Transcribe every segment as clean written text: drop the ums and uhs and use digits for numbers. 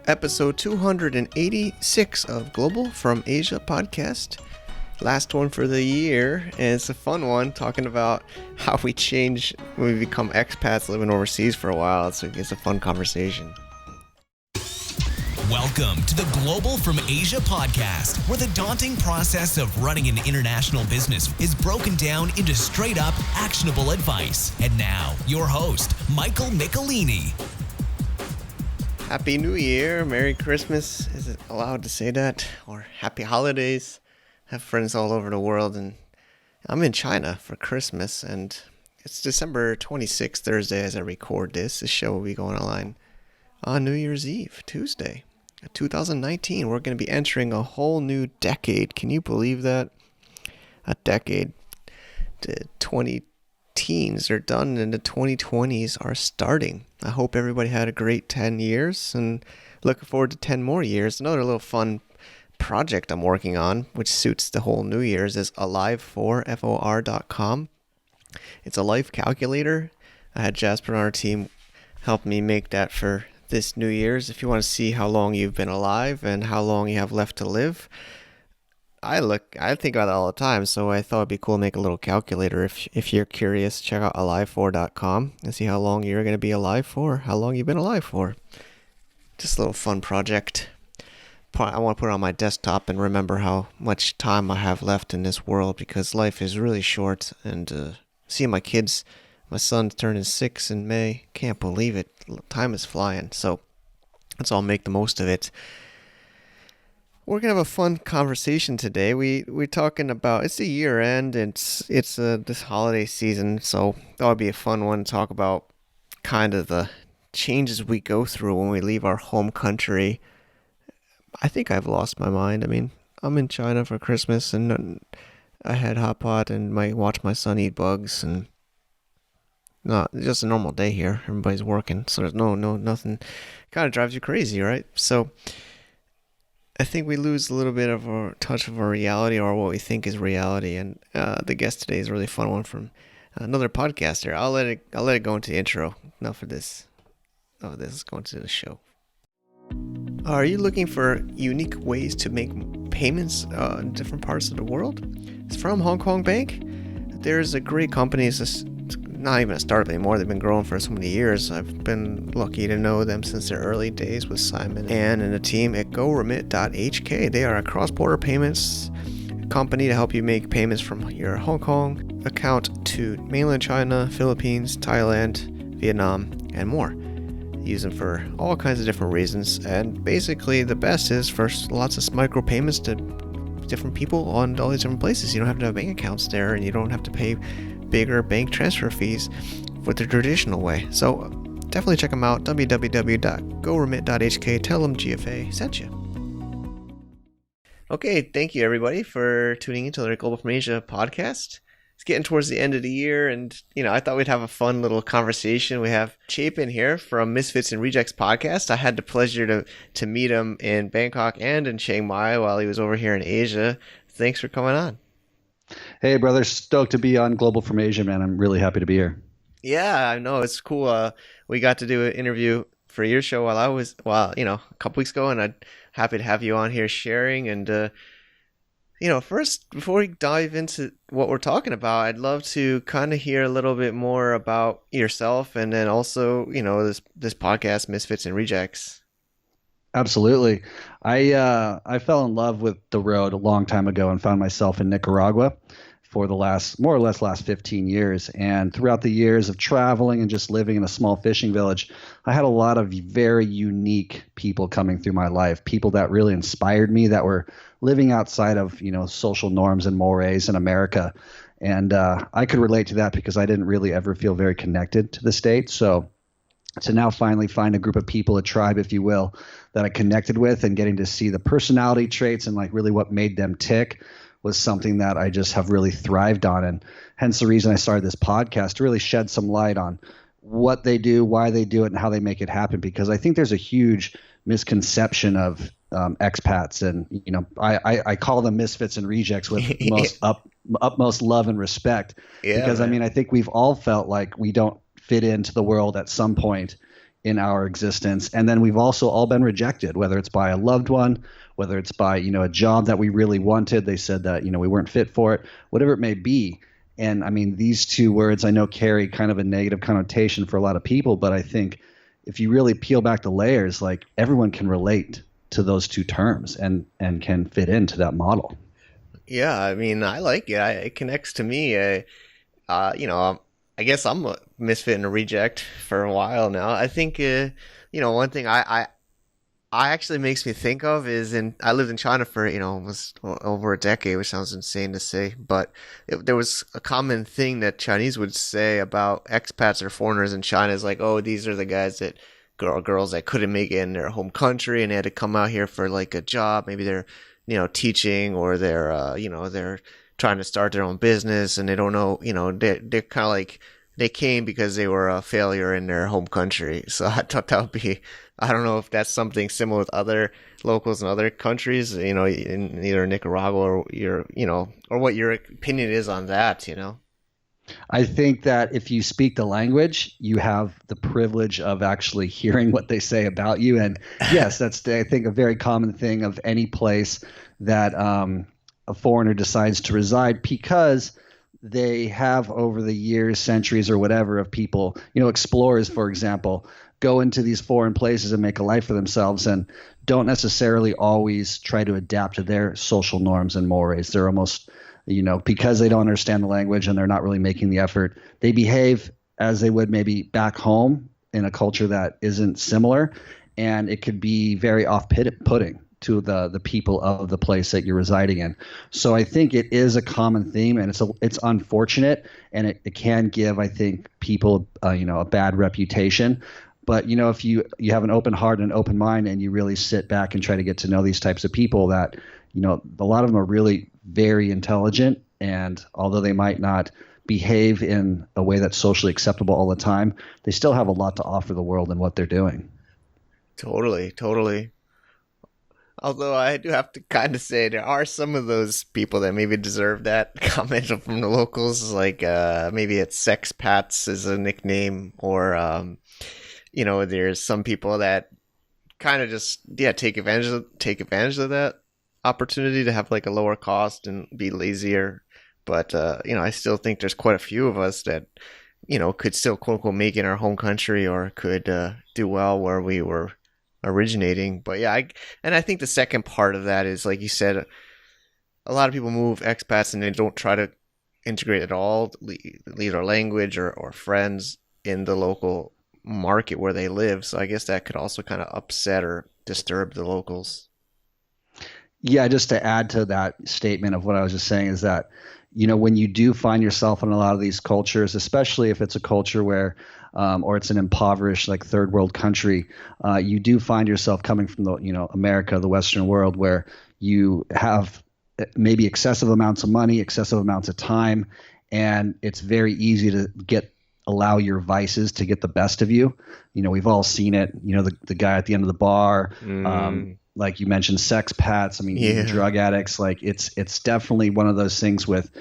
episode 286 of Global from Asia podcast. Last one for the year, and it's a fun one, talking about how we change when we become expats living overseas for a while. It's a fun conversation. Welcome to the Global from Asia podcast, where the daunting process of running an international business is broken down into straight-up, actionable advice. And now, your host, Michael Michelini. Happy New Year, Merry Christmas. Is it allowed to say that? Or Happy Holidays. I have friends all over the world, and I'm in China for Christmas, and it's December 26th, Thursday, as I record this. This show will be going online on New Year's Eve, Tuesday. 2019, we're going to be entering a whole new decade. Can you believe that? A decade. The 2010s are done and the 2020s are starting. I hope everybody had a great 10 years and looking forward to 10 more years. Another little fun project I'm working on, which suits the whole New Year's, is alive4for.com. It's a life calculator. I had Jasper on our team help me make that for this New Year's. If you want to see how long you've been alive and how long you have left to live, I think about that all the time, so I thought it'd be cool to make a little calculator. If you're curious, check out alive4.com and see how long you're going to be alive for, how long you've been alive for. Just a little fun project. I want to put it on my desktop and remember how much time I have left in this world, because life is really short, and seeing my kids, my son's turning 6 in May. Can't believe it. Time is flying. So let's all make the most of it. We're going to have a fun conversation today. We're talking about, it's the year end, and it's this holiday season. So that would be a fun one to talk about, kind of the changes we go through when we leave our home country. I think I've lost my mind. I mean, I'm in China for Christmas, and I had hot pot and watch my son eat bugs, and no, it's just a normal day here. Everybody's working, so there's nothing. Kind of drives you crazy, right? So I think we lose a little bit of our touch of our reality, or what we think is reality. And the guest today is a really fun one from another podcaster. I'll let it go into the intro. Enough of this. Let's go into the show. Are you looking for unique ways to make payments in different parts of the world? It's from Hong Kong Bank. There's a great company. It's not even a startup anymore. They've been growing for so many years. I've been lucky to know them since their early days with Simon, Ann, and the team at GoRemit.hk. They are a cross-border payments company to help you make payments from your Hong Kong account to mainland China, Philippines, Thailand, Vietnam, and more. Use them for all kinds of different reasons, and basically the best is for lots of micro payments to different people on all these different places. You don't have to have bank accounts there, and you don't have to pay bigger bank transfer fees with the traditional way. So definitely check them out, www.goremit.hk. Tell them GFA sent you. Okay, thank you everybody for tuning into the Global from Asia podcast. It's getting towards the end of the year, and I thought we'd have a fun little conversation. We have Chapin here from Misfits and Rejects podcast. I had the pleasure to meet him in Bangkok and in Chiang Mai while he was over here in Asia. Thanks for coming on. Hey, brother. Stoked to be on Global from Asia, man. I'm really happy to be here. Yeah, I know. It's cool. We got to do an interview for your show a couple weeks ago, and I'm happy to have you on here sharing. And first, before we dive into what we're talking about, I'd love to kind of hear a little bit more about yourself, and then also, this podcast, Misfits and Rejects. Absolutely. I fell in love with the road a long time ago and found myself in Nicaragua for the more or less last 15 years. And throughout the years of traveling and just living in a small fishing village, I had a lot of very unique people coming through my life, people that really inspired me, that were living outside of, social norms and mores in America. And I could relate to that because I didn't really ever feel very connected to the States. So to now finally find a group of people, a tribe, if you will, that I connected with, and getting to see the personality traits and really what made them tick was something that I just have really thrived on. And hence the reason I started this podcast, to really shed some light on what they do, why they do it, and how they make it happen. Because I think there's a huge misconception of expats, and I call them Misfits and Rejects with the most utmost love and respect. Yeah, because man. I think we've all felt like we don't fit into the world at some point in our existence. And then we've also all been rejected, whether it's by a loved one, whether it's by, a job that we really wanted. They said that, we weren't fit for it, whatever it may be. And I mean, these two words I know carry kind of a negative connotation for a lot of people, but I think if you really peel back the layers, like everyone can relate to those two terms and can fit into that model. Yeah, I mean, I like it. It connects to me. I guess I'm a misfit and a reject for a while now. I think, one thing I actually makes me think of is I lived in China for, almost over a decade, which sounds insane to say, but there was a common thing that Chinese would say about expats or foreigners in China is like, oh, these are the guys that girls that couldn't make it in their home country and they had to come out here for like a job. Maybe they're, teaching, or they're trying to start their own business and they don't know, they're kind of like, they came because they were a failure in their home country. So I thought that would be, I don't know if that's something similar with other locals in other countries, in either Nicaragua or or what your opinion is on that. I think that if you speak the language, you have the privilege of actually hearing what they say about you. And yes, that's, I think, a very common thing of any place that a foreigner decides to reside, because they have over the years, centuries or whatever, of people, explorers, for example, go into these foreign places and make a life for themselves and don't necessarily always try to adapt to their social norms and mores. They're almost, because they don't understand the language and they're not really making the effort, they behave as they would maybe back home in a culture that isn't similar. And it could be very off-putting to the people of the place that you're residing in. So I think it is a common theme, and it's unfortunate, and it can give, I think, people a bad reputation. But if you have an open heart and an open mind, and you really sit back and try to get to know these types of people, that a lot of them are really very intelligent, and although they might not behave in a way that's socially acceptable all the time, they still have a lot to offer the world in what they're doing. Totally, totally. Although I do have to kind of say there are some of those people that maybe deserve that comment from the locals, like maybe it's Expats is a nickname, or there's some people that kind of just take advantage of that opportunity to have like a lower cost and be lazier. But I still think there's quite a few of us that could still quote unquote make it in our home country, or could do well where we were originating. But yeah, I think the second part of that is, like you said, a lot of people move expats and they don't try to integrate at all, leave their language or friends in the local market where they live. So I guess that could also kind of upset or disturb the locals. Yeah, just to add to that statement of what I was just saying is that, when you do find yourself in a lot of these cultures, especially if it's a culture where, or it's an impoverished, like third world country, you do find yourself coming from the, America, the Western world, where you have maybe excessive amounts of money, excessive amounts of time, and it's very easy to allow your vices to get the best of you. We've all seen it, the guy at the end of the bar, like you mentioned, sex pats. I mean, even drug addicts. Like it's definitely one of those things with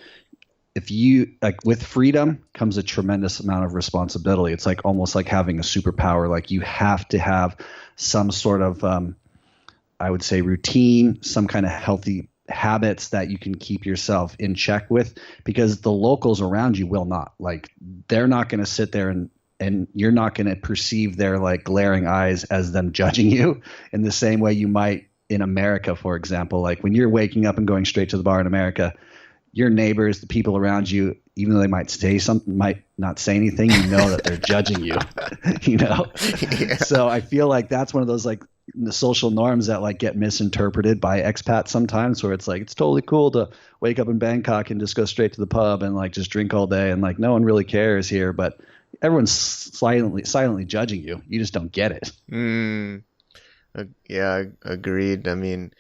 freedom comes a tremendous amount of responsibility. It's like almost like having a superpower. Like you have to have some sort of, I would say, routine, some kind of healthy habits that you can keep yourself in check with, because the locals around you will not. Like they're not going to sit there and you're not going to perceive their like glaring eyes as them judging you in the same way you might in America, for example. Like when you're waking up and going straight to the bar in America, your neighbors, the people around you, even though they might say something, might not say anything, that they're judging you, Yeah. So I feel like that's one of those like the social norms that like get misinterpreted by expats sometimes, where it's like, it's totally cool to wake up in Bangkok and just go straight to the pub and like just drink all day. And like, no one really cares here, but everyone's silently judging you. You just don't get it. Yeah, agreed. I mean,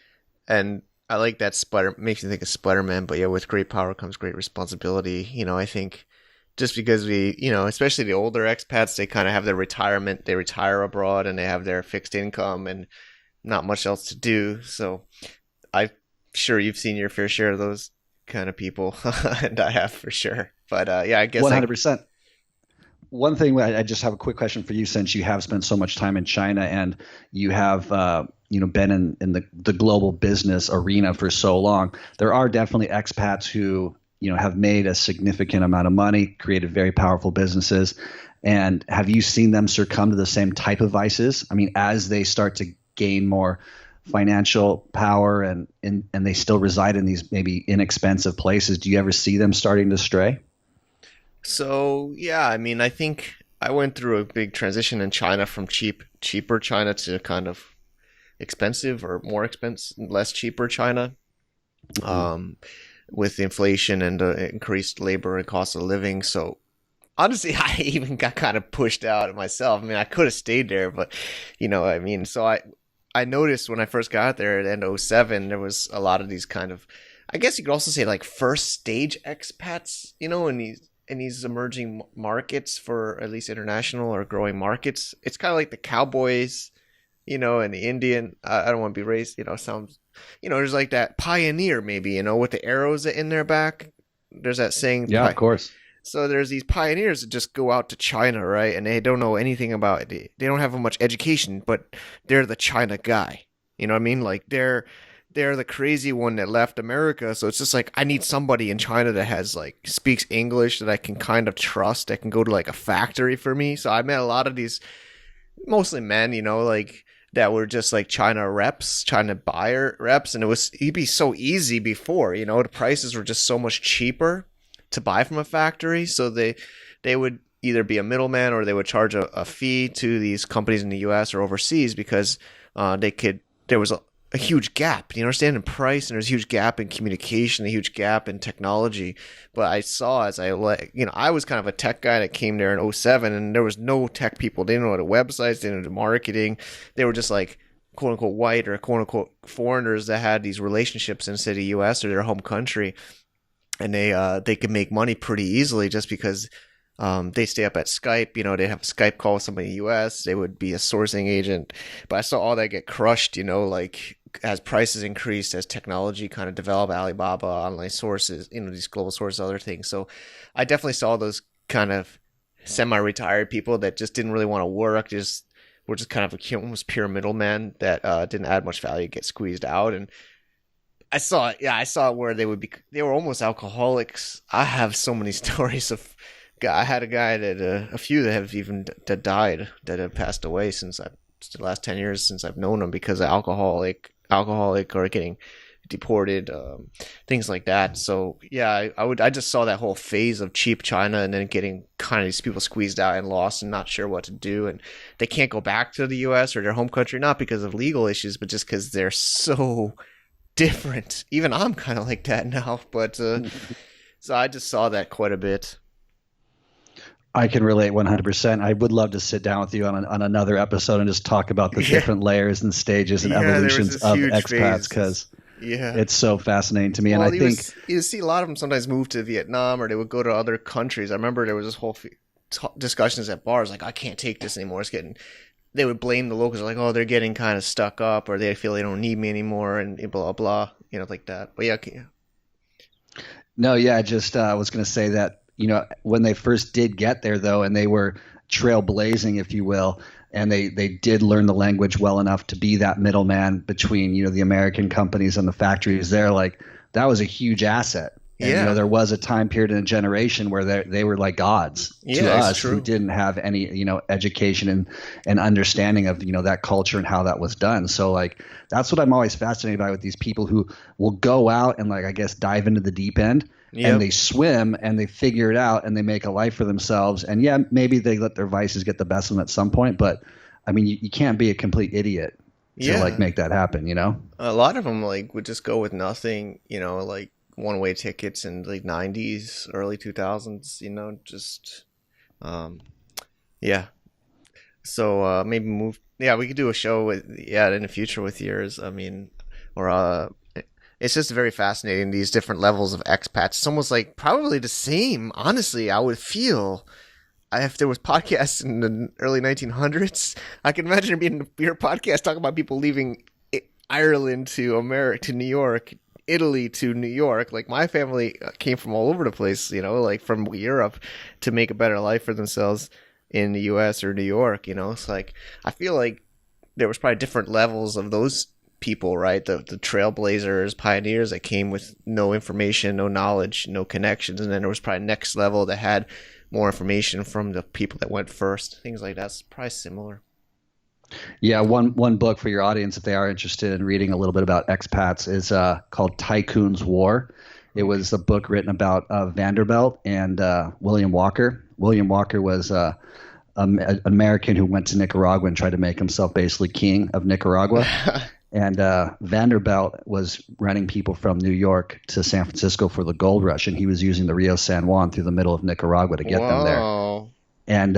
and I like that makes me think of Spider-Man, but yeah, with great power comes great responsibility. I think just because we, especially the older expats, they kind of have their retirement, they retire abroad and they have their fixed income and not much else to do. So I'm sure you've seen your fair share of those kind of people, and I have for sure. But yeah, I guess 100%. one thing I just have a quick question for you, since you have spent so much time in China and you have been in the global business arena for so long. There are definitely expats who have made a significant amount of money, created very powerful businesses. And have you seen them succumb to the same type of vices? I mean, as they start to gain more financial power and they still reside in these maybe inexpensive places, do you ever see them starting to stray? So yeah, I mean, I think I went through a big transition in China from cheaper China to kind of expensive or more expensive, less cheaper China. Mhm. Um, with inflation and increased labor and cost of living. So honestly, I even got kind of pushed out myself. I mean, I could have stayed there, but you know what I mean? So I noticed when I first got there at end of '07, there was a lot of these kind of, I guess you could also say like first stage expats, in these emerging markets, for at least international or growing markets. It's kind of like the cowboys, and the Indian. I don't want to be racist, sounds, there's like that pioneer maybe, with the arrows in their back. There's that saying, Yeah, of course. so there's these pioneers that just go out to China, right? And they don't know anything about it. They don't have much education, but they're the China guy. You know what I mean? Like they're the crazy one that left America. So it's just like I need somebody in China that has like speaks English that I can kind of trust, that can go to like a factory for me. So I met a lot of these mostly men, like that were just like China reps, China buyer reps, and it'd be so easy before, the prices were just so much cheaper to buy from a factory. So they would either be a middleman or they would charge a fee to these companies in the US or overseas because there was a huge gap, you understand, in price, and there's a huge gap in communication, a huge gap in technology. But I saw as I was kind of a tech guy that came there in '07, and there was no tech people. They didn't know the websites, they didn't know the marketing. They were just like quote unquote white or quote unquote foreigners that had these relationships in the US or their home country, and they could make money pretty easily just because they stay up at Skype. They have a Skype call with somebody in the US. They would be a sourcing agent. But I saw all that get crushed, like as prices increased, as technology kind of developed, Alibaba, online sources, these global sources, other things. So I definitely saw those kind of semi-retired people that just didn't really want to work, just were just kind of almost pure middlemen that didn't add much value, get squeezed out. And I saw where they were almost alcoholics. I have so many stories of, I had a guy that, a few that have even that died, that have passed away since the last 10 years since I've known them because of alcoholic or getting deported, things like that. So yeah, I just saw that whole phase of cheap China and then getting kind of these people squeezed out and lost and not sure what to do, and they can't go back to the US or their home country, not because of legal issues, but just because they're so different. Even I'm kind of like that now, but so I just saw that quite a bit. I can relate 100%. I would love to sit down with you on another episode and just talk about the Yeah, different layers and stages and yeah, there was evolutions this of huge expats, phase. because Yeah. it's so fascinating to me. And I Well, think, you see a lot of them sometimes move to Vietnam or they would go to other countries. I remember there was this whole discussions at bars like, I can't take this anymore. It's getting. They would blame the locals like, oh, they're getting kind of stuck up or they feel they don't need me anymore and blah blah, like that. But yeah, okay. no, yeah, just I was going to say that, when they first did get there, though, and they were trailblazing, if you will, and they did learn the language well enough to be that middleman between, the American companies and the factories there, like that was a huge asset. And, Yeah, there was a time period in a generation where they were like gods to yeah, it's us who true. didn't have any, education and understanding of, that culture and how that was done. So like, that's what I'm always fascinated by with these people who will go out and like, I guess, dive into the deep end and Yep. they swim and they figure it out and they make a life for themselves. And yeah, maybe they let their vices get the best of them at some point, but I mean, you can't be a complete idiot to like Yeah. make that happen. A lot of them like would just go with nothing, like one-way tickets in like '90s, early 2000s, just um yeah. So maybe move. Yeah, we could do a show with in the future with yours. I mean, or it's just very fascinating these different levels of expats. It's almost like probably the same. Honestly, I would feel if there was podcasts in the early 1900s, I can imagine there being your podcast talking about people leaving Ireland to America, to New York, Italy to New York. Like my family came from all over the place, like from Europe to make a better life for themselves. in the US or New York, It's like I feel like there was probably different levels of those people, right? The trailblazers, pioneers that came with no information, no knowledge, no connections, and then there was probably next level that had more information from the people that went first. Things like that's probably similar. Yeah, one book for your audience if they are interested in reading a little bit about expats is called Tycoon's War. It was a book written about Vanderbilt and William Walker. William Walker was an American who went to Nicaragua and tried to make himself basically king of Nicaragua. And Vanderbilt was running people from New York to San Francisco for the gold rush, and he was using the Rio San Juan through the middle of Nicaragua to get them there. And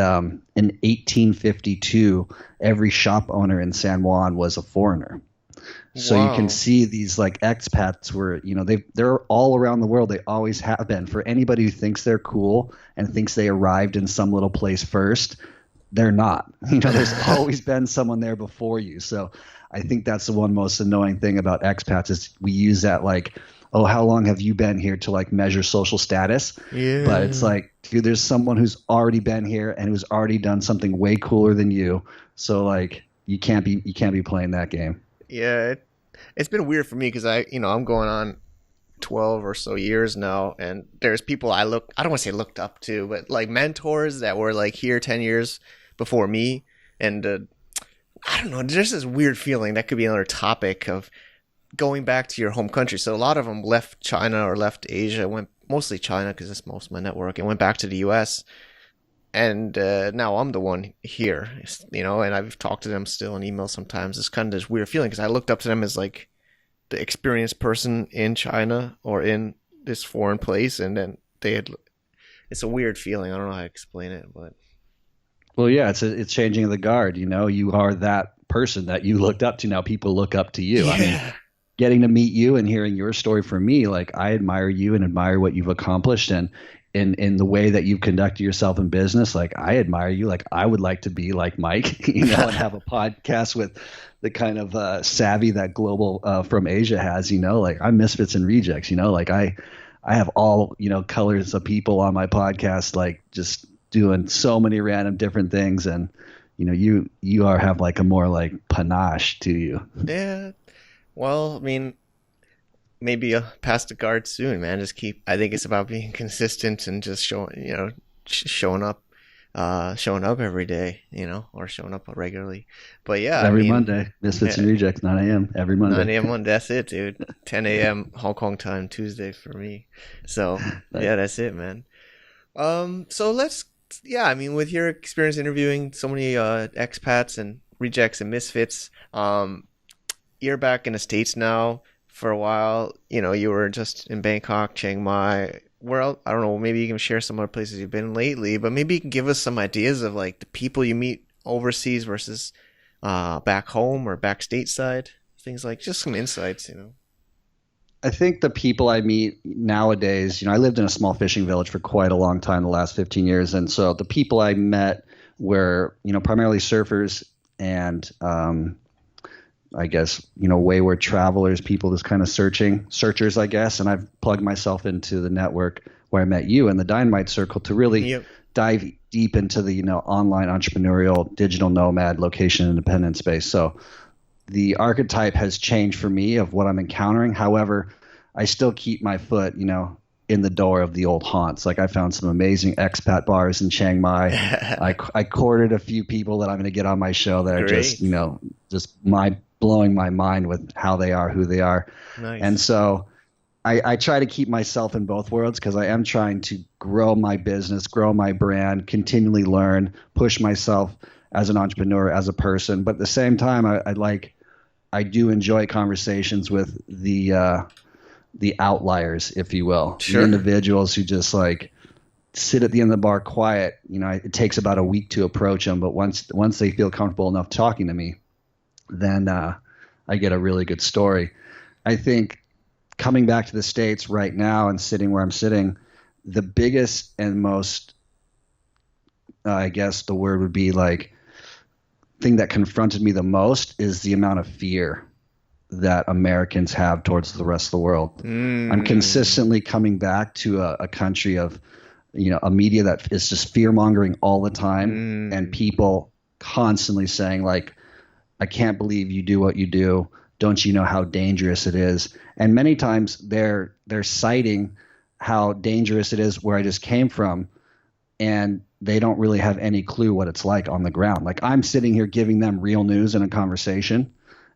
in 1852, every shop owner in San Juan was a foreigner. So you can see these like expats were, they're all around the world. They always have been. For anybody who thinks they're cool and thinks they arrived in some little place first, they're not. There's always been someone there before you. So I think that's the one most annoying thing about expats is we use that like, oh, how long have you been here to like measure social status? Yeah. But it's like, dude, there's someone who's already been here and who's already done something way cooler than you. So like, you can't be playing that game. Yeah, it's been weird for me because I'm going on 12 or so years now, and there's people I don't want to say looked up to, but like mentors that were like here 10 years before me, and I don't know, there's this weird feeling that could be another topic of going back to your home country. So a lot of them left China or left Asia, went mostly China because that's most of my network, and went back to the US. And now I'm the one here, and I've talked to them still in email sometimes. It's kind of this weird feeling because I looked up to them as like the experienced person in China or in this foreign place, and then it's a weird feeling. I don't know how to explain it, but. Well, yeah, it's changing of the guard. You are that person that you looked up to. Now people look up to you. Yeah. I mean, getting to meet you and hearing your story from me, like I admire you and admire what you've accomplished, and in the way that you've conducted yourself in business. Like I admire you. Like I would like to be like Mike, and have a podcast with the kind of savvy that Global from Asia has. Like I'm Misfits and Rejects. Like I have all colors of people on my podcast, like just doing so many random different things, and you have like a more like panache to you. Yeah, well, I mean, maybe I'll pass the guard soon, man. I think it's about being consistent and just showing up every day, or showing up regularly. But yeah, every Monday, Misfits and Rejects, 9 a.m. every Monday. 9 a.m. Monday, that's it, dude. 10 a.m. Hong Kong time, Tuesday for me. So yeah, that's it, man. So with your experience interviewing so many expats and rejects and misfits, you're back in the States now for a while. You were just in Bangkok, Chiang Mai. Where else? I don't know, maybe you can share some other places you've been lately, but maybe you can give us some ideas of like the people you meet overseas versus back home or back stateside. Things like just some insights, I think the people I meet nowadays, I lived in a small fishing village for quite a long time, the last 15 years. And so the people I met were, primarily surfers and, I guess, wayward travelers, people just kind of searchers, I guess. And I've plugged myself into the network where I met you in the Dynamite Circle to really dive deep into the, online entrepreneurial digital nomad location independent space. So the archetype has changed for me of what I'm encountering. However, I still keep my foot, in the door of the old haunts. Like I found some amazing expat bars in Chiang Mai. I courted a few people that I'm going to get on my show that are just, just blowing my mind with how they are, who they are. Nice. And so I try to keep myself in both worlds because I am trying to grow my business, grow my brand, continually learn, push myself as an entrepreneur, as a person. But at the same time, I do enjoy conversations with the outliers, if you will, sure. The individuals who just like sit at the end of the bar quiet. It takes about a week to approach them, but once they feel comfortable enough talking to me, then I get a really good story. I think coming back to the States right now and sitting where I'm sitting, the biggest and most, I guess the word would be like, thing that confronted me the most is the amount of fear that Americans have towards the rest of the world. I'm consistently coming back to a country of, a media that is just fear mongering all the time, and Mm. people constantly saying like, I can't believe you do what you do. Don't you know how dangerous it is? And many times they're citing how dangerous it is where I just came from, and they don't really have any clue what it's like on the ground. Like I'm sitting here giving them real news in a conversation,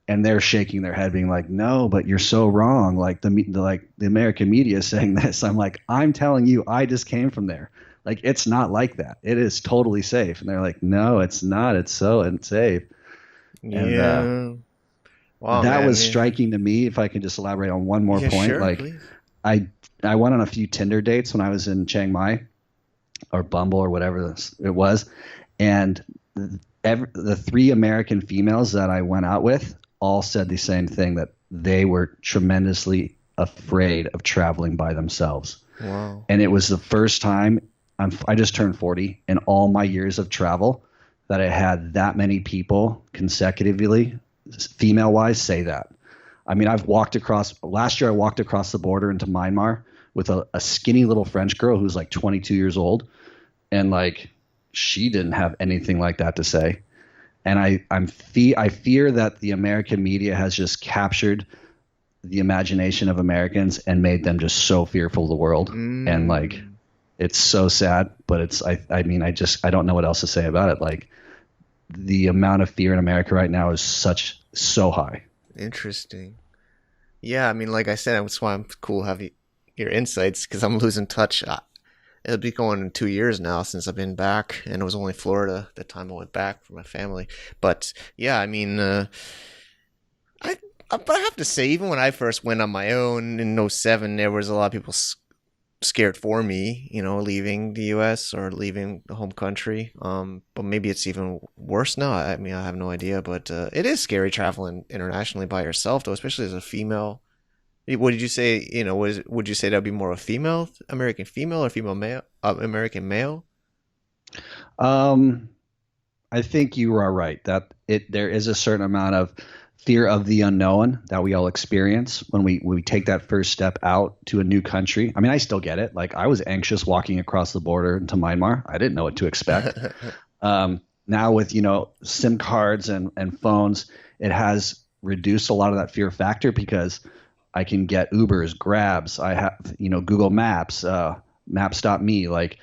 and they're shaking their head being like, no, but you're so wrong. Like the American media is saying this. I'm like, I'm telling you, I just came from there. Like it's not like that. It is totally safe. And they're like, no, it's not. It's so unsafe. And Yeah. Wow, that man. was Yeah. striking to me. If I can just elaborate on one more Yeah, point, sure, like please. I I went on a few Tinder dates when I was in Chiang Mai or Bumble or whatever it was, and the three American females that I went out with all said the same thing, that they were tremendously afraid of traveling by themselves. Wow. And it was the first time I just turned 40 in all my years of travel that I had that many people consecutively, female wise, say that. I mean, last year I walked across the border into Myanmar with a skinny little French girl who's like 22 years old. And like, she didn't have anything like that to say. And I fear that the American media has just captured the imagination of Americans and made them just so fearful of the world. And like, Mm. it's so sad, but I mean, I don't know what else to say about it. Like the amount of fear in America right now is so high. Interesting. Yeah, I mean, like I said, that's why I'm cool having your insights because I'm losing touch. It'll be going in 2 years now since I've been back, and it was only Florida the time I went back for my family. But yeah, I mean, I but I have to say, even when I first went on my own in '07, there was a lot of people scared for me, leaving the U.S. or leaving the home country. But maybe it's even worse now. I mean, I have no idea, but it is scary traveling internationally by yourself, though, especially as a female. What did you say? Would you say that'd be more a female, American female, or female male, American male? Um, I think you are right that there is a certain amount of fear of the unknown that we all experience when we take that first step out to a new country. I mean, I still get it. Like I was anxious walking across the border into Myanmar. I didn't know what to expect. Now with SIM cards and phones, it has reduced a lot of that fear factor because I can get Ubers, Grabs. I have Google Maps, Maps.me. Like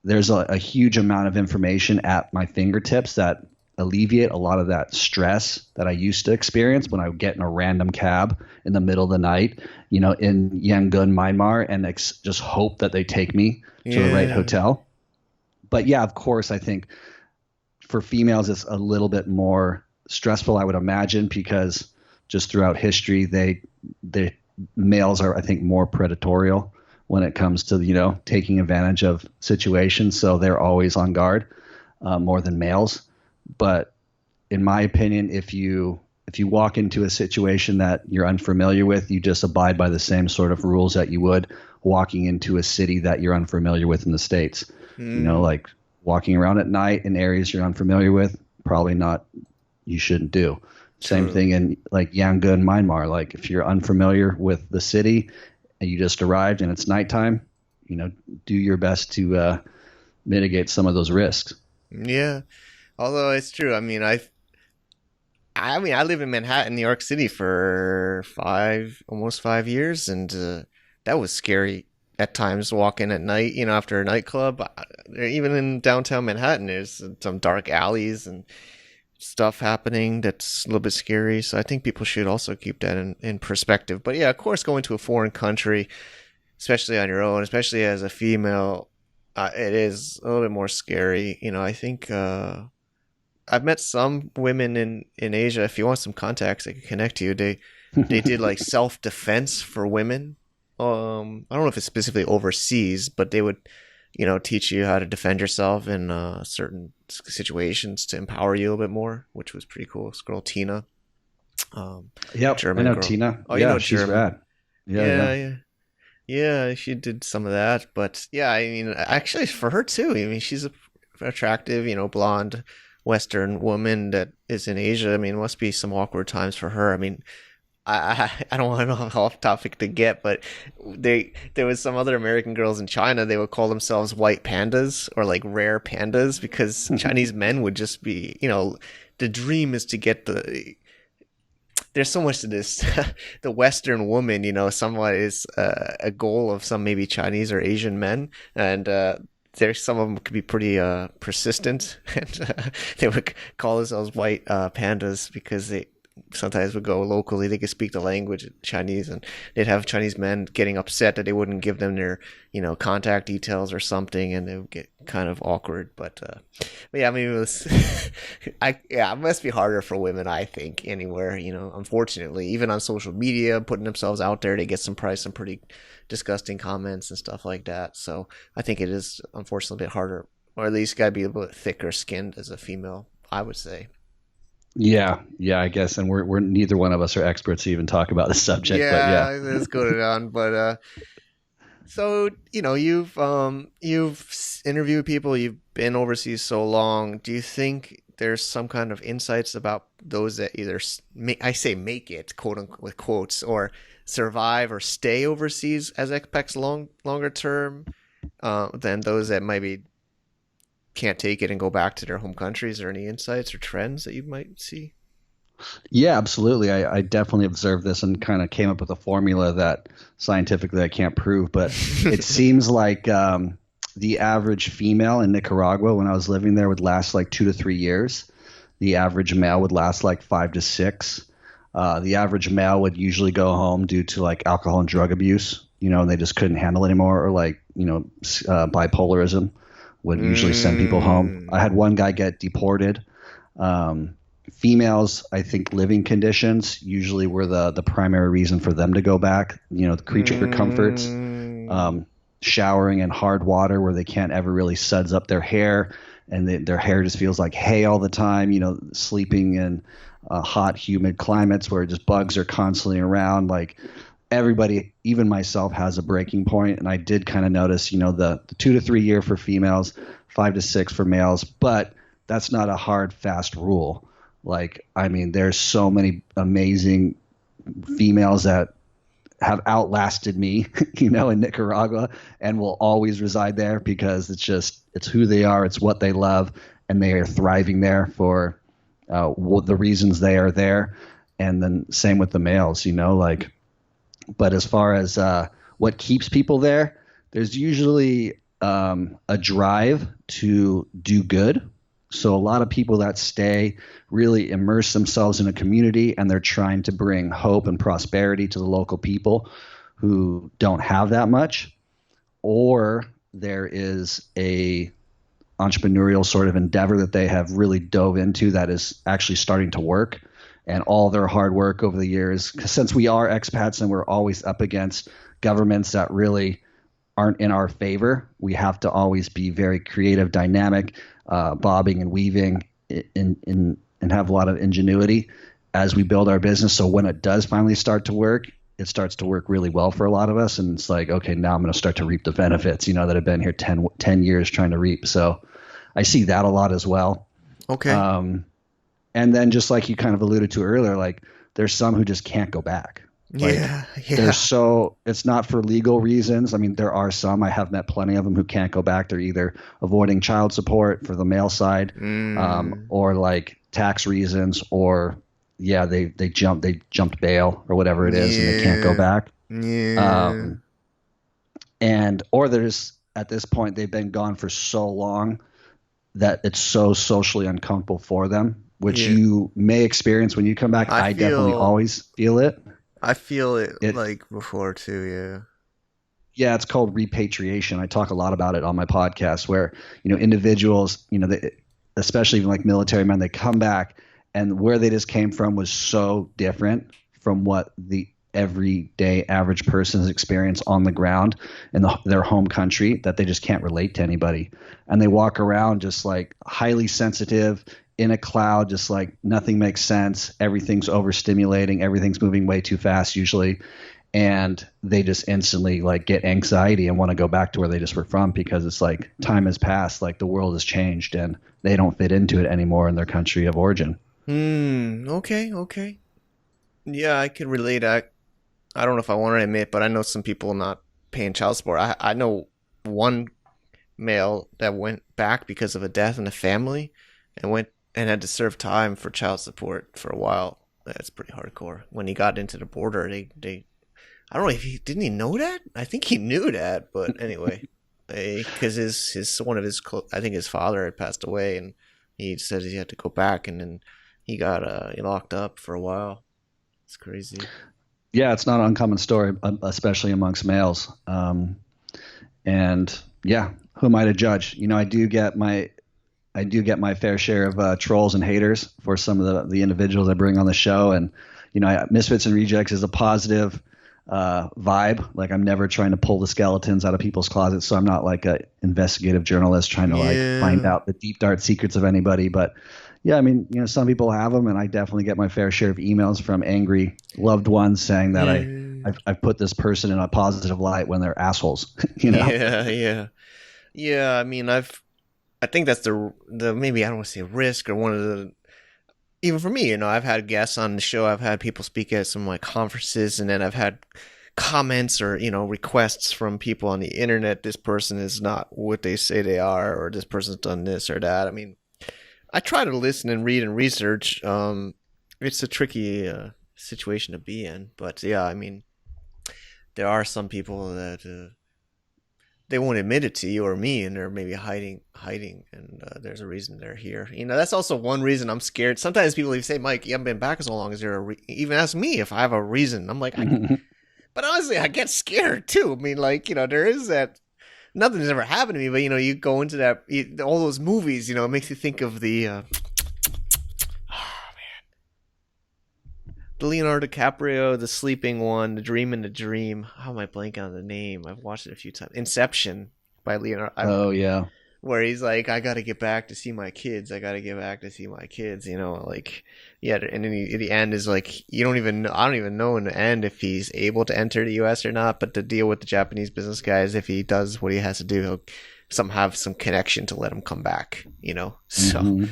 there's a huge amount of information at my fingertips that alleviate a lot of that stress that I used to experience when I would get in a random cab in the middle of the night, in Yangon, Myanmar, and just hope that they take me to the right Yeah, hotel. But yeah, of course, I think for females, it's a little bit more stressful, I would imagine, because just throughout history, the males are, I think, more predatorial when it comes to taking advantage of situations. So they're always on guard, more than males. But in my opinion, if you walk into a situation that you're unfamiliar with, you just abide by the same sort of rules that you would walking into a city that you're unfamiliar with in the States. mm, Like walking around at night in areas you're unfamiliar with, probably not, you shouldn't do. Same true. thing in like Yangon, Myanmar. Like if you're unfamiliar with the city and you just arrived and it's nighttime, do your best to mitigate some of those risks. Yeah, although it's true. I mean, I live in Manhattan, New York City for almost 5 years, and that was scary at times walking at night. After a nightclub, even in downtown Manhattan, there's some dark alleys and stuff happening that's a little bit scary. So I think people should also keep that in perspective. But yeah, of course, going to a foreign country, especially on your own, especially as a female, it is a little bit more scary. I think. I've met some women in Asia. If you want some contacts, I can connect you. They did like self defense for women. I don't know if it's specifically overseas, but they would, teach you how to defend yourself in certain situations to empower you a little bit more, which was pretty cool. This girl Tina, Yep, I German know girl. Tina. Oh, you Yeah, know she's German. rad. Yeah, Yeah, yeah. yeah. Yeah, she did some of that, but yeah, I mean, actually, for her too. I mean, she's a attractive, blonde, Western woman that is in Asia. I mean, it must be some awkward times for her. I mean, I don't want to know how off topic to get, but there was some other American girls in China. They would call themselves white pandas or like rare pandas because Chinese men would just be, the dream is to get the. There's so much to this. The Western woman, somewhat is a goal of some maybe Chinese or Asian men, and there's some of them could be pretty persistent, and they would call themselves white pandas because they sometimes would go locally. They could speak the language Chinese, and they'd have Chinese men getting upset that they wouldn't give them their contact details or something, and they would get kind of awkward. But yeah, I mean, it was it must be harder for women, I think, anywhere. Unfortunately, even on social media, putting themselves out there, they get some pretty disgusting comments and stuff like that. So I think it is unfortunately a bit harder, or at least got to be a bit thicker skinned as a female, I would say. Yeah, I guess, and we're neither one of us are experts to even talk about the subject, but Yeah, yeah. let's go on. But so you've interviewed people, you've been overseas so long. Do you think there's some kind of insights about those that either make it, quote unquote, with quotes, or survive or stay overseas as expats longer term, than those that maybe can't take it and go back to their home countries? Or any insights or trends that you might see? Yeah, absolutely. I definitely observed this and kind of came up with a formula that scientifically I can't prove, but it seems like the average female in Nicaragua when I was living there would last like 2 to 3 years. The average male would last like 5 to 6. The average male would usually go home due to like alcohol and drug abuse, and they just couldn't handle it anymore, or like, bipolarism would usually send people home. I had one guy get deported. Females, I think living conditions usually were the primary reason for them to go back. The creature comforts, showering in hard water where they can't ever really suds up their hair, and their hair just feels like hay all the time. Sleeping in hot, humid climates where just bugs are constantly around. Like everybody, even myself, has a breaking point, and I did kind of notice, the 2 to 3 year for females, 5 to 6 for males, but that's not a hard, fast rule. Like, I mean, there's so many amazing females that have outlasted me, in Nicaragua, and will always reside there because it's who they are, it's what they love, and they are thriving there for the reasons they are there. And then same with the males, but as far as what keeps people there, there's usually a drive to do good. So a lot of people that stay really immerse themselves in a community, and they're trying to bring hope and prosperity to the local people who don't have that much. Or there is a entrepreneurial sort of endeavor that they have really dove into that is actually starting to work. And all their hard work over the years, 'cause since we are expats and we're always up against governments that really aren't in our favor, we have to always be very creative, dynamic, bobbing and weaving and have a lot of ingenuity as we build our business. So when it does finally start to work, it starts to work really well for a lot of us. And it's like, okay, now I'm going to start to reap the benefits, that have been here 10 years trying to reap. So I see that a lot as well. Okay. And then just like you kind of alluded to earlier, like there's some who just can't go back. Like, Yeah. it's not for legal reasons. I mean, there are some, I have met plenty of them who can't go back. They're either avoiding child support for the male side, or like tax reasons, or they jumped bail or whatever it is, and they can't go back. Yeah. Or there's, at this point, they've been gone for so long that it's so socially uncomfortable for them, which you may experience when you come back. I definitely always feel it. I feel it like before too, yeah. Yeah, it's called repatriation. I talk a lot about it on my podcast where, individuals, especially even like military men, they come back and where they just came from was so different from what the everyday average person's experience on the ground in their home country that they just can't relate to anybody. And they walk around just like highly sensitive, in a cloud, just like nothing makes sense. Everything's overstimulating. Everything's moving way too fast usually. And they just instantly like get anxiety and want to go back to where they just were from, because it's like time has passed, like the world has changed and they don't fit into it anymore in their country of origin. Okay. Yeah, I can relate. I don't know if I want to admit, but I know some people not paying child support. I know one male that went back because of a death in the family and went and had to serve time for child support for a while. That's pretty hardcore. When he got into the border, they I don't know if he didn't he know that. I think he knew that, but anyway, because his one of his I think his father had passed away, and he said he had to go back, and then he got locked up for a while. It's crazy. Yeah, it's not an uncommon story, especially amongst males. And yeah, who am I to judge? I do get my fair share of trolls and haters for some of the individuals I bring on the show, and Misfits and Rejects is a positive vibe. Like, I'm never trying to pull the skeletons out of people's closets, so I'm not like a investigative journalist trying to like find out the deep dark secrets of anybody. But yeah, I mean, some people have them, and I definitely get my fair share of emails from angry loved ones saying that I've put this person in a positive light when they're assholes. Yeah. I mean, I think that's the maybe I don't want to say risk or one of the even for me, I've had guests on the show. I've had people speak at some like conferences, and then I've had comments or requests from people on the internet. This person is not what they say they are, or this person's done this or that. I mean, I try to listen and read and research. It's a tricky situation to be in, but yeah, I mean, there are some people that they won't admit it to you or me, and they're maybe hiding, and there's a reason they're here. That's also one reason I'm scared. Sometimes people even say, "Mike, you haven't been back as long as there." Even ask me if I have a reason. I'm like, but honestly, I get scared too. I mean, like there is that. Nothing's ever happened to me, but you go into that all those movies. It makes you think of the the Leonardo DiCaprio, the sleeping one, the Dream in the Dream. How am I blanking on the name? I've watched it a few times. Inception by Leonardo. Oh yeah. Where he's like, I got to get back to see my kids. I got to get back to see my kids. Like, yeah. And then the end is like, I don't even know in the end if he's able to enter the U.S. or not. But the deal with the Japanese business guy is if he does what he has to do, he'll have some connection to let him come back. So,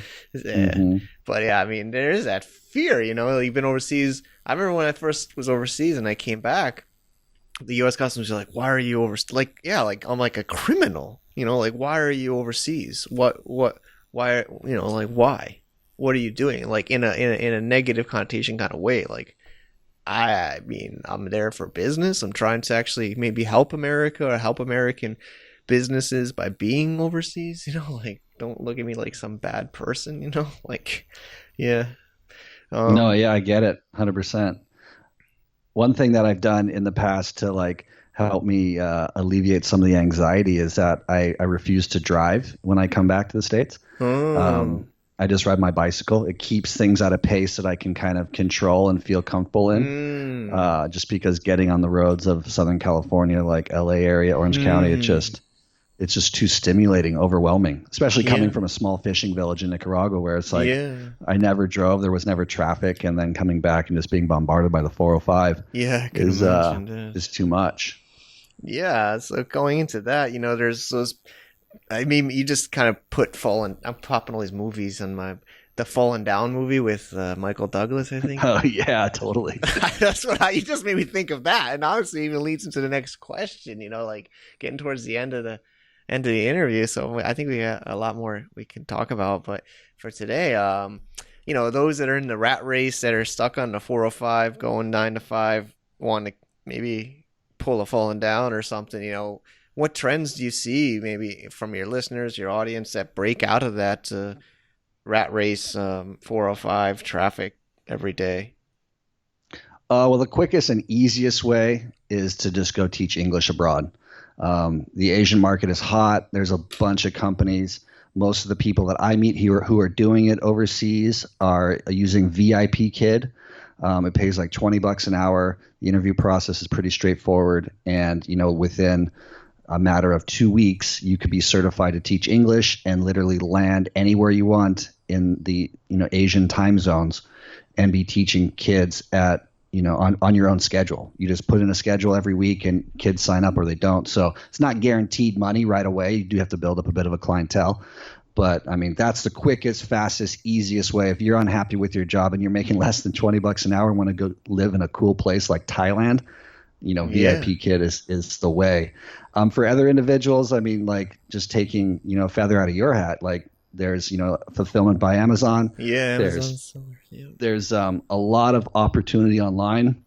But yeah, I mean, there is that fear. You've been overseas. I remember when I first was overseas and I came back, the U.S. Customs were like, "Why are you overseas?" Like, yeah, like I'm like a criminal. Like, why are you overseas? Why? Like, why? What are you doing? Like, in a negative connotation kind of way. Like, I mean, I'm there for business. I'm trying to actually maybe help America or help American businesses by being overseas. Like, don't look at me like some bad person. Like, yeah. No, yeah, I get it, 100%. One thing that I've done in the past to like help me alleviate some of the anxiety is that I refuse to drive when I come back to the States. I just ride my bicycle. It keeps things at a pace that I can kind of control and feel comfortable in. Just because getting on the roads of Southern California, like LA area, Orange County, it's just too stimulating, overwhelming, especially coming from a small fishing village in Nicaragua where it's like I never drove, there was never traffic, and then coming back and just being bombarded by the 405 is too much. Yeah, so going into that, there's those. I mean, you just kind of put Fallen. I'm popping all these movies on the Fallen Down movie with Michael Douglas, I think. Oh yeah, totally. That's what you just made me think of that, and honestly, even leads into the next question. Like getting towards the end of the interview, so I think we got a lot more we can talk about. But for today, those that are in the rat race that are stuck on the 405 going 9 to 5 want to maybe pull a Fallen Down or something. What trends do you see maybe from your listeners, your audience, that break out of that rat race 405 traffic every day? Well, the quickest and easiest way is to just go teach English abroad. The Asian market is hot. There's a bunch of companies. Most of the people that I meet here who are doing it overseas are using VIP Kid. It pays like $20 an hour. The interview process is pretty straightforward. And, within a matter of 2 weeks, you could be certified to teach English and literally land anywhere you want in the, Asian time zones and be teaching kids at, on your own schedule. You just put in a schedule every week and kids sign up or they don't. So it's not guaranteed money right away. You do have to build up a bit of a clientele. But I mean, that's the quickest, fastest, easiest way. If you're unhappy with your job and you're making less than $20 an hour and want to go live in a cool place like Thailand, Yeah. VIP kit is the way. For other individuals, I mean, like just taking, a feather out of your hat, like there's, fulfillment by Amazon. Yeah, Amazon There's, seller. Yeah. there's a lot of opportunity online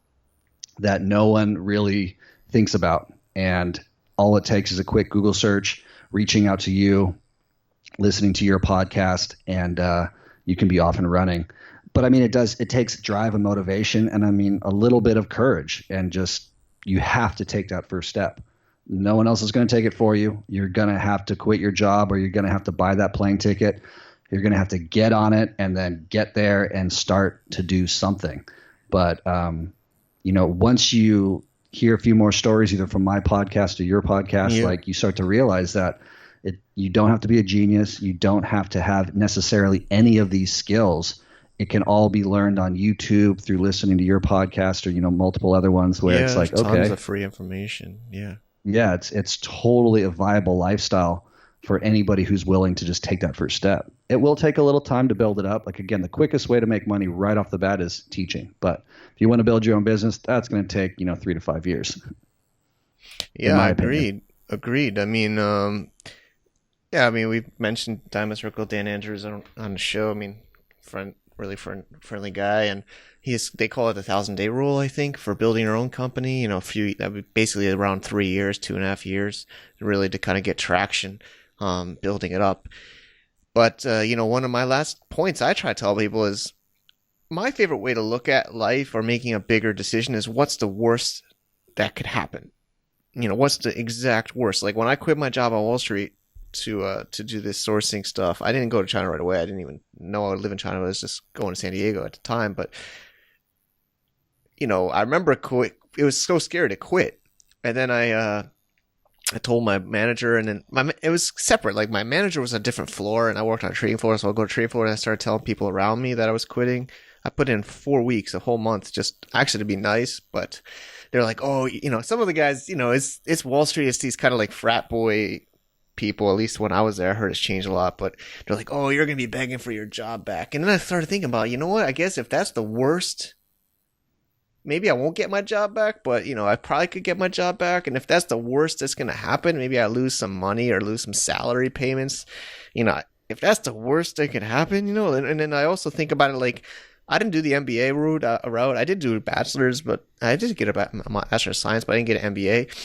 that no one really thinks about. And all it takes is a quick Google search, reaching out to you, listening to your podcast, and you can be off and running. But I mean, it takes drive and motivation, and I mean, a little bit of courage, and just, you have to take that first step. No one else is going to take it for you. You're going to have to quit your job, or you're going to have to buy that plane ticket. You're going to have to get on it and then get there and start to do something. But, once you hear a few more stories, either from my podcast or your podcast, like you start to realize that you don't have to be a genius. You don't have to have necessarily any of these skills. It can all be learned on YouTube through listening to your podcast or, multiple other ones where it's like, tons of free information. Yeah, it's totally a viable lifestyle for anybody who's willing to just take that first step. It will take a little time to build it up. Like, again, the quickest way to make money right off the bat is teaching. But if you want to build your own business, that's going to take, 3 to 5 years. Yeah, I agreed. I mean, we've mentioned Diamond Circle, Dan Andrews on the show. I mean, really friendly guy, and they call it the 1,000-day rule, I think, for building your own company. That would basically around 3 years, 2.5 years, really to kind of get traction, building it up. But one of my last points I try to tell people is my favorite way to look at life or making a bigger decision is what's the worst that could happen. What's the exact worst? Like when I quit my job on Wall Street to do this sourcing stuff, I didn't go to China right away. I didn't even know I would live in China. I was just going to San Diego at the time. But, I remember it was so scary to quit. And then I told my manager, and then it was separate. Like my manager was on a different floor and I worked on a trading floor. So I'll go to trading floor and I started telling people around me that I was quitting. I put in 4 weeks, a whole month, just actually to be nice. But they're like, oh, some of the guys, it's Wall Street. It's these kind of like frat boy people, at least when I was there. I heard it's changed a lot, but they're like, oh, you're going to be begging for your job back. And then I started thinking about, what? I guess if that's the worst, maybe I won't get my job back, but, I probably could get my job back. And if that's the worst that's going to happen, maybe I lose some money or lose some salary payments. If that's the worst that could happen, and then I also think about it like, I didn't do the MBA route. I did do a bachelor's, but I did get a bachelor's of science, but I didn't get an MBA.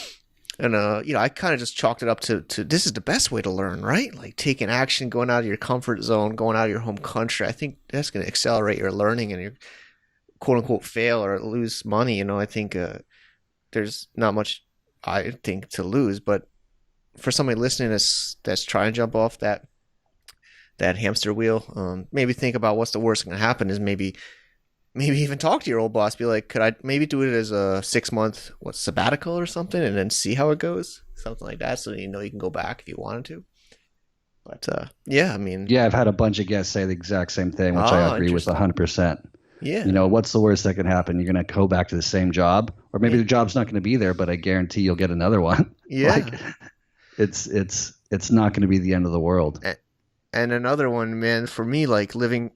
And, I kind of just chalked it up to this is the best way to learn, right? Like taking action, going out of your comfort zone, going out of your home country. I think that's going to accelerate your learning and your quote unquote fail or lose money. I think there's not much, I think, to lose. But for somebody listening that's trying to jump off that hamster wheel, maybe think about what's the worst that can happen is maybe even talk to your old boss. Be like, could I maybe do it as a 6-month sabbatical or something, and then see how it goes, something like that, so you can go back if you wanted to. But I mean, I've had a bunch of guests say the exact same thing, which I agree with 100%. Yeah, what's the worst that can happen? You're going to go back to the same job, or maybe the job's not going to be there, but I guarantee you'll get another one. Yeah, like, it's not going to be the end of the world. And another one, man, for me, like living.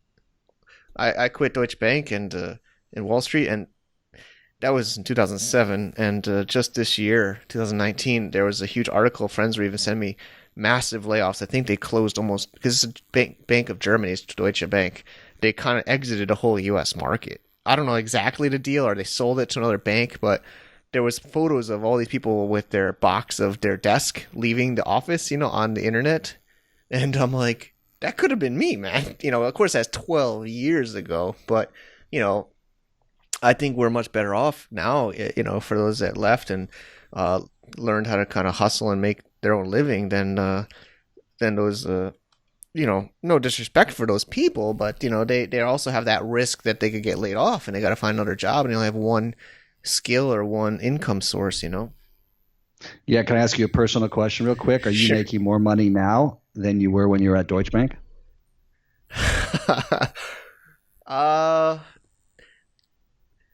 I quit Deutsche Bank and in Wall Street, and that was in 2007. And just this year, 2019, there was a huge article. Friends were even sending me massive layoffs. I think they closed almost, because it's a bank of Germany, it's Deutsche Bank. They kind of exited the whole U.S. market. I don't know exactly the deal, or they sold it to another bank, but there was photos of all these people with their box of their desk leaving the office, on the internet. And I'm like, that could have been me, man. Of course, that's 12 years ago, but, I think we're much better off now, for those that left and learned how to kind of hustle and make their own living than those, no disrespect for those people, but, they also have that risk that they could get laid off and they got to find another job and they only have one skill or one income source, Yeah, can I ask you a personal question real quick? Are you Sure. making more money now than you were when you were at Deutsche Bank?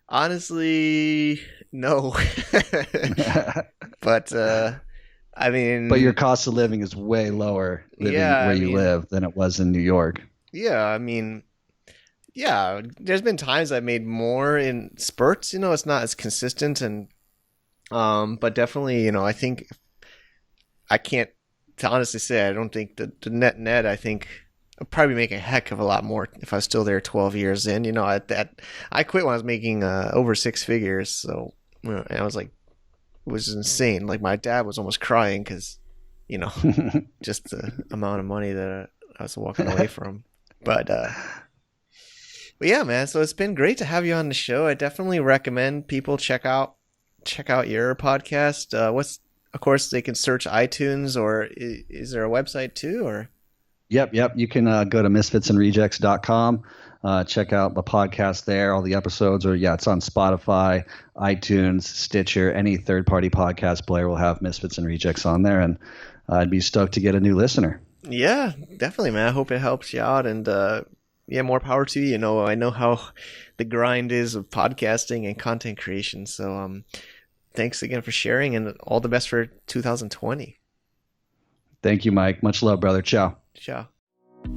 Honestly, no. But I But your mean, cost of living is way lower living yeah, where you live than it was in New York. yeah, I mean, yeah, there's been times I've made more in spurts, it's not as consistent and but definitely, I think I can't to honestly say I don't think the net I think I'd probably make a heck of a lot more if I was still there 12 years in. At that I quit when I was making over six figures, so and I was like it was insane. Like my dad was almost crying cuz you know, just the amount of money that I was walking away from. But but yeah, man. So it's been great to have you on the show. I definitely recommend people check out your podcast. What's of course they can search iTunes or is there a website too or Yep. You can go to misfitsandrejects.com. Check out the podcast there. All the episodes are, it's on Spotify, iTunes, Stitcher. Any third-party podcast player will have Misfits and Rejects on there, and I'd be stoked to get a new listener. Yeah, definitely, man. I hope it helps you out and yeah, more power to you. I know how the grind is of podcasting and content creation. So thanks again for sharing and all the best for 2020. Thank you, Mike. Much love, brother. Ciao. Ciao.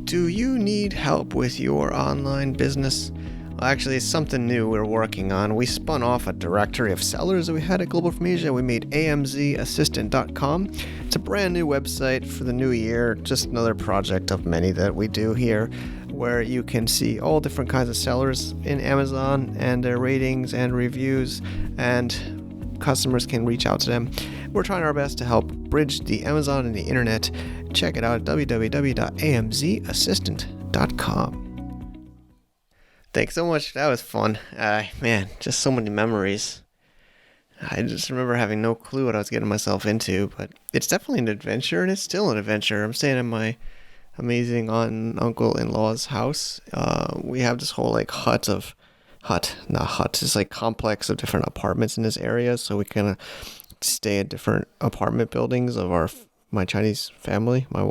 Do you need help with your online business? Well, actually, it's something new we're working on. We spun off a directory of sellers that we had at Global from Asia. We made amzassistant.com. It's a brand new website for the new year, just another project of many that we do here, where you can see all different kinds of sellers in Amazon and their ratings and reviews, and customers can reach out to them. We're trying our best to help bridge the Amazon and the internet. Check it out at www.amzassistant.com. Thanks so much. That was fun. Man, just so many memories. I just remember having no clue what I was getting myself into, but it's definitely an adventure, and it's still an adventure. I'm staying in my amazing aunt and uncle-in-law's house. We have this whole like it's like complex of different apartments in this area, so we kind of stay at different apartment buildings of my Chinese family, my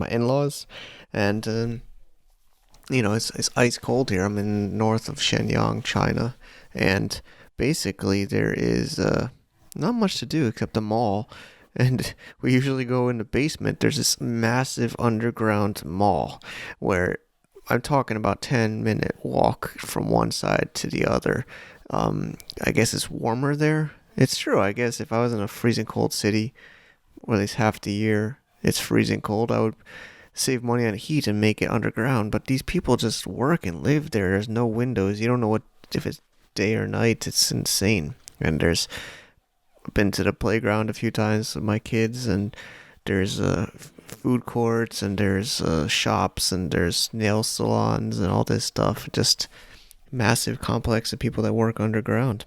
in-laws, and it's ice cold here. I'm in north of Shenyang, China, and basically there is not much to do except the mall, and we usually go in the basement. There's this massive underground mall where I'm talking about 10-minute walk from one side to the other. I guess it's warmer there. It's true. I guess if I was in a freezing cold city, or at least half the year it's freezing cold, I would save money on heat and make it underground. But these people just work and live there. There's no windows. You don't know if it's day or night. It's insane. And I've been to the playground a few times with my kids, and there's food courts, and there's shops, and there's nail salons and all this stuff. Just massive complex of people that work underground.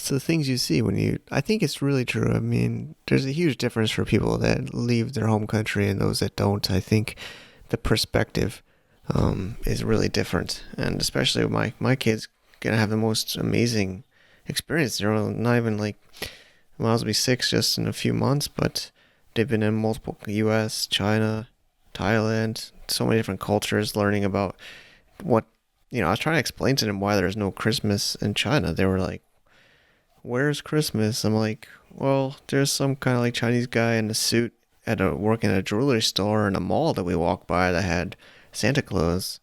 So the things you see I think it's really true. I mean, there's a huge difference for people that leave their home country and those that don't. I think the perspective is really different, and especially with my kids gonna have the most amazing experience. They're not even like Miles will be 6 just in a few months, but they've been in multiple U.S., China, Thailand, so many different cultures, learning about what I was trying to explain to them why there's no Christmas in China. They were like, where's Christmas? I'm like, well, there's some kind of like Chinese guy in a suit working at a jewelry store in a mall that we walked by that had Santa Claus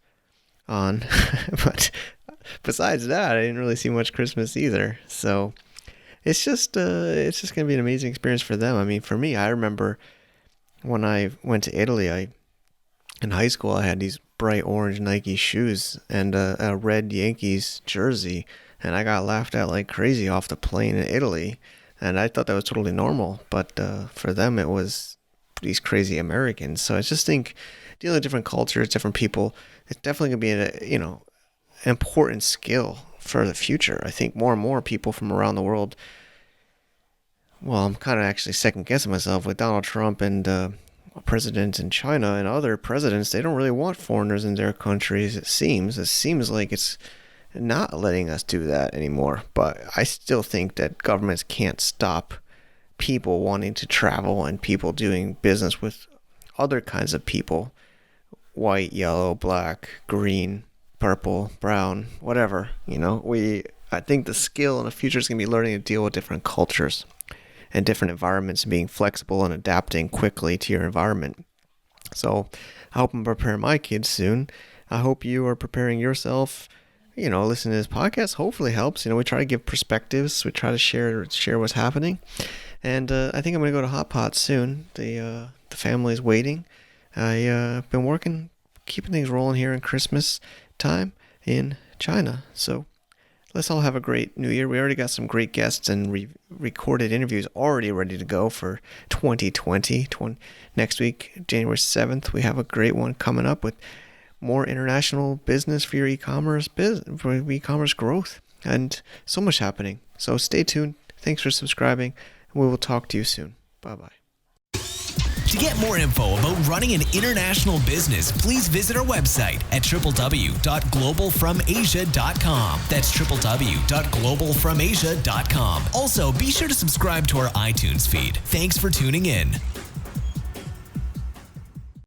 on. But besides that, I didn't really see much Christmas either. So it's just gonna be an amazing experience for them. I mean, for me, I remember when I went to Italy, in high school I had these bright orange Nike shoes and a red Yankees jersey, and I got laughed at like crazy off the plane in Italy, and I thought that was totally normal, but for them it was these crazy Americans. So I just think dealing with different cultures, different people, it's definitely gonna be an important skill for the future. I think more and more people from around the world, well, I'm kind of actually second guessing myself with Donald Trump and president in China and other presidents. They don't really want foreigners in their countries. It seems like it's not letting us do that anymore. But I still think that governments can't stop people wanting to travel and people doing business with other kinds of people: white, yellow, black, green, purple, brown, whatever. I think the skill in the future is going to be learning to deal with different cultures and different environments and being flexible and adapting quickly to your environment. So I hope I'm preparing my kids soon. I hope you are preparing yourself. Listening to this podcast hopefully helps. We try to give perspectives. We try to share what's happening. And I think I'm going to go to Hot Pot soon. The family is waiting. I've been working, keeping things rolling here in Christmas time in China. So let's all have a great New Year. We already got some great guests and recorded interviews already ready to go for 2020. Next week, January 7th, we have a great one coming up with more international business for your e-commerce growth, and so much happening. So stay tuned. Thanks for subscribing. We will talk to you soon. Bye-bye. To get more info about running an international business, please visit our website at www.globalfromasia.com. That's www.globalfromasia.com. Also, be sure to subscribe to our iTunes feed. Thanks for tuning in.